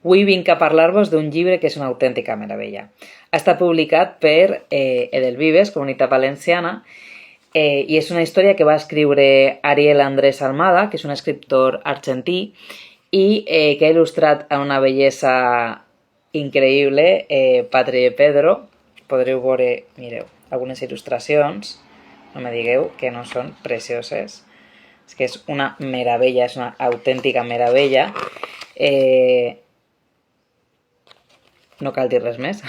Avui vinc a parlar-vos d'un llibre que és una autèntica meravella. Ha estat publicat per Edelvives, Comunitat Valenciana, i és una història que va escriure Ariel Andrés Almada, que és un escriptor argentí, i que ha il·lustrat a una bellesa increïble Patri Pedro. Podreu veure, mireu, algunes il·lustracions, no me digueu que no són precioses. És que és una meravella, és una autèntica meravella. No cal dir res més.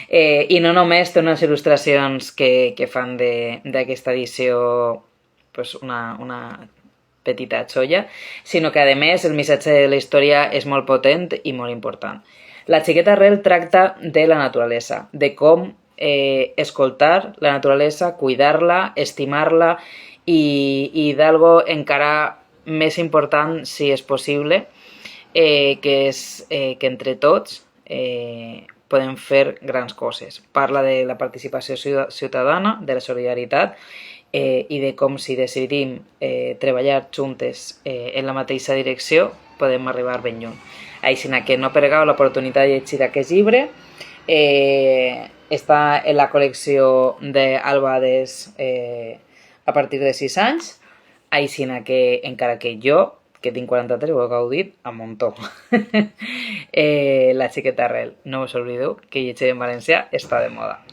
I no només té unes il·lustracions que fan d'aquesta edició pues una petita xoia, sinó que a més el missatge de la història és molt potent i molt important. La xiqueta Arrel tracta de la naturalesa, de com escoltar la naturalesa, cuidar-la, estimar-la i d'algo encara més important, si és possible, que és que entre tots podem fer grans coses. Parla de la participació ciutadana, de la solidaritat i de com si decidim treballar juntes en la mateixa direcció podem arribar ben lluny. Així que no perdeu l'oportunitat de llegir aquest llibre. Està en la col·lecció d'Albades a partir de 6 anys, així que encara que jo, que tinc 43, ho he gaudit a muntó. La xiqueta Arrel, no us oblideu que llegir en valencià està de moda.